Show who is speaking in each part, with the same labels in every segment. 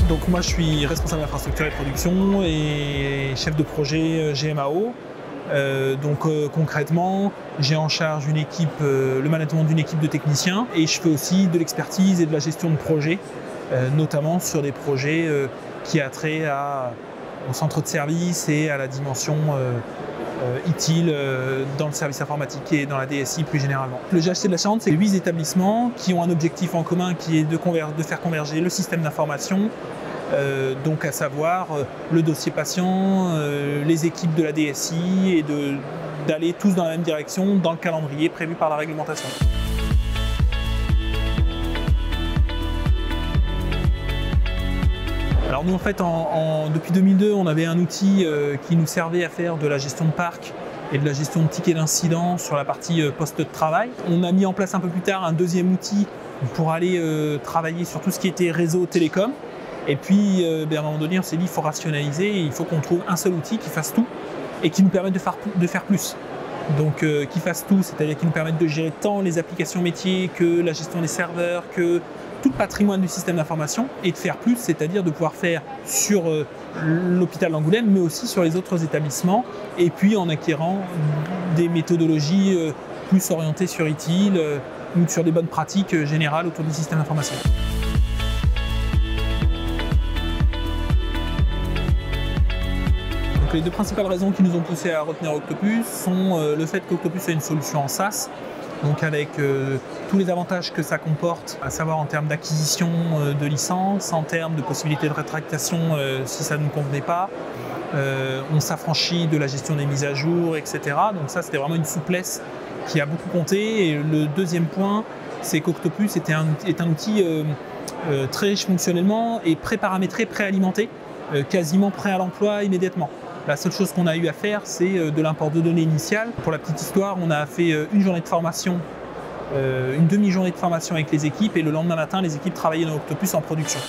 Speaker 1: Donc moi je suis responsable d'infrastructure et production et chef de projet GMAO. Concrètement, j'ai en charge une équipe, le management d'une équipe de techniciens et je fais aussi de l'expertise et de la gestion de projets, notamment sur des projets qui a trait au centre de service et à la dimension ITIL dans le service informatique et dans la DSI plus généralement. Le GHC de la Charente, c'est 8 établissements qui ont un objectif en commun qui est de faire converger le système d'information, donc à savoir le dossier patient, les équipes de la DSI et d'aller tous dans la même direction dans le calendrier prévu par la réglementation. Alors nous en fait, depuis 2002, on avait un outil qui nous servait à faire de la gestion de parc et de la gestion de tickets d'incidents sur la partie poste de travail. On a mis en place un peu plus tard un deuxième outil pour aller travailler sur tout ce qui était réseau télécom. Et puis à un moment donné, on s'est dit qu'il faut rationaliser, il faut qu'on trouve un seul outil qui fasse tout et qui nous permette de faire plus. Donc qui fasse tout, c'est-à-dire qui nous permette de gérer tant les applications métiers que la gestion des serveurs, que tout le patrimoine du système d'information, et de faire plus, c'est-à-dire de pouvoir faire sur l'hôpital d'Angoulême, mais aussi sur les autres établissements, et puis en acquérant des méthodologies plus orientées sur ITIL ou sur des bonnes pratiques générales autour du système d'information. Les deux principales raisons qui nous ont poussé à retenir Octopus sont le fait qu'Octopus est une solution en SaaS, donc avec tous les avantages que ça comporte, à savoir en termes d'acquisition de licences, en termes de possibilité de rétractation si ça ne nous convenait pas. On s'affranchit de la gestion des mises à jour, etc. Donc ça, c'était vraiment une souplesse qui a beaucoup compté. Et le deuxième point, c'est qu'Octopus est un outil très riche fonctionnellement et pré-paramétré, préalimenté, quasiment prêt à l'emploi immédiatement. La seule chose qu'on a eu à faire, c'est de l'import de données initiales. Pour la petite histoire, on a fait une journée de formation, une demi-journée de formation avec les équipes, et le lendemain matin, les équipes travaillaient dans Octopus en production.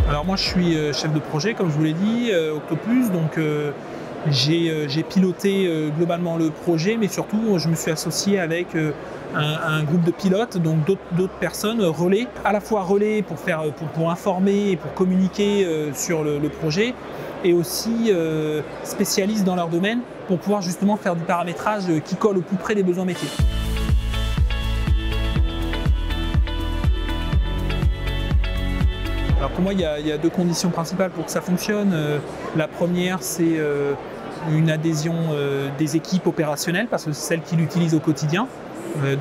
Speaker 1: Alors moi, je suis chef de projet, comme je vous l'ai dit, Octopus, donc j'ai piloté globalement le projet, mais surtout, je me suis associé avec un groupe de pilotes, donc d'autres personnes relais, à la fois relais pour informer et pour communiquer sur le projet, et aussi spécialistes dans leur domaine pour pouvoir justement faire du paramétrage qui colle au plus près des besoins métiers. Alors pour moi, il y a deux conditions principales pour que ça fonctionne. La première, c'est une adhésion des équipes opérationnelles, parce que c'est celles qui l'utilisent au quotidien.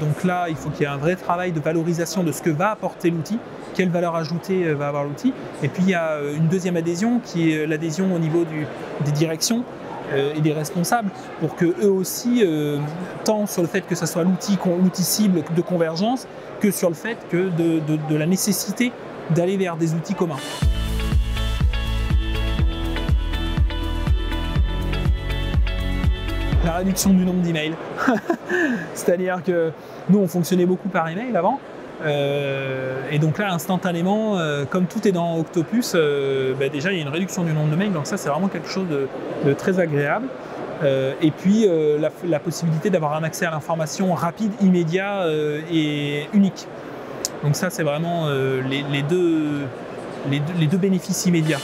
Speaker 1: Donc là, il faut qu'il y ait un vrai travail de valorisation de ce que va apporter l'outil, quelle valeur ajoutée va avoir l'outil. Et puis il y a une deuxième adhésion qui est l'adhésion au niveau des directions et des responsables, pour qu'eux aussi, tant sur le fait que ce soit l'outil cible de convergence, que sur le fait que de la nécessité d'aller vers des outils communs. La réduction du nombre d'emails. C'est-à-dire que nous, on fonctionnait beaucoup par email avant. Et donc là, instantanément, comme tout est dans Octopus, déjà, il y a une réduction du nombre de mails. Donc ça, c'est vraiment quelque chose de très agréable. Et puis, la possibilité d'avoir un accès à l'information rapide, immédiat et unique. Donc ça, c'est vraiment les deux bénéfices immédiats.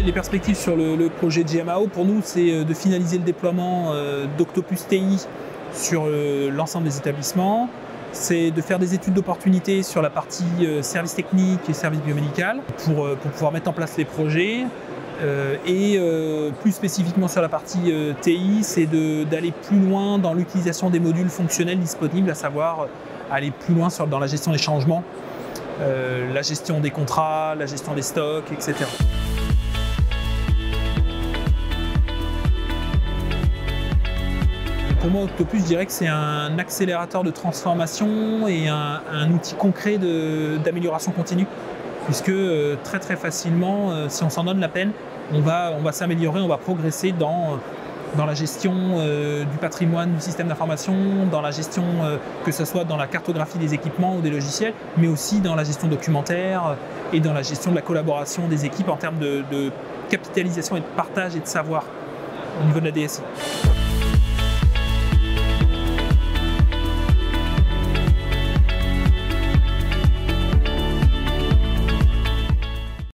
Speaker 1: Les perspectives sur le projet GMAO, pour nous, c'est de finaliser le déploiement d'Octopus TI sur l'ensemble des établissements. C'est de faire des études d'opportunité sur la partie service technique et service biomédical pour pouvoir mettre en place les projets. Plus spécifiquement sur la partie TI, c'est d'aller plus loin dans l'utilisation des modules fonctionnels disponibles, à savoir aller plus loin dans la gestion des changements, la gestion des contrats, la gestion des stocks, etc. Pour moi, Octopus, je dirais que c'est un accélérateur de transformation et un outil concret d'amélioration continue, puisque très facilement, si on s'en donne la peine, on va s'améliorer, on va progresser dans la gestion du patrimoine du système d'information, dans la gestion, que ce soit dans la cartographie des équipements ou des logiciels, mais aussi dans la gestion documentaire et dans la gestion de la collaboration des équipes en termes de capitalisation et de partage et de savoir. au niveau de la DSI.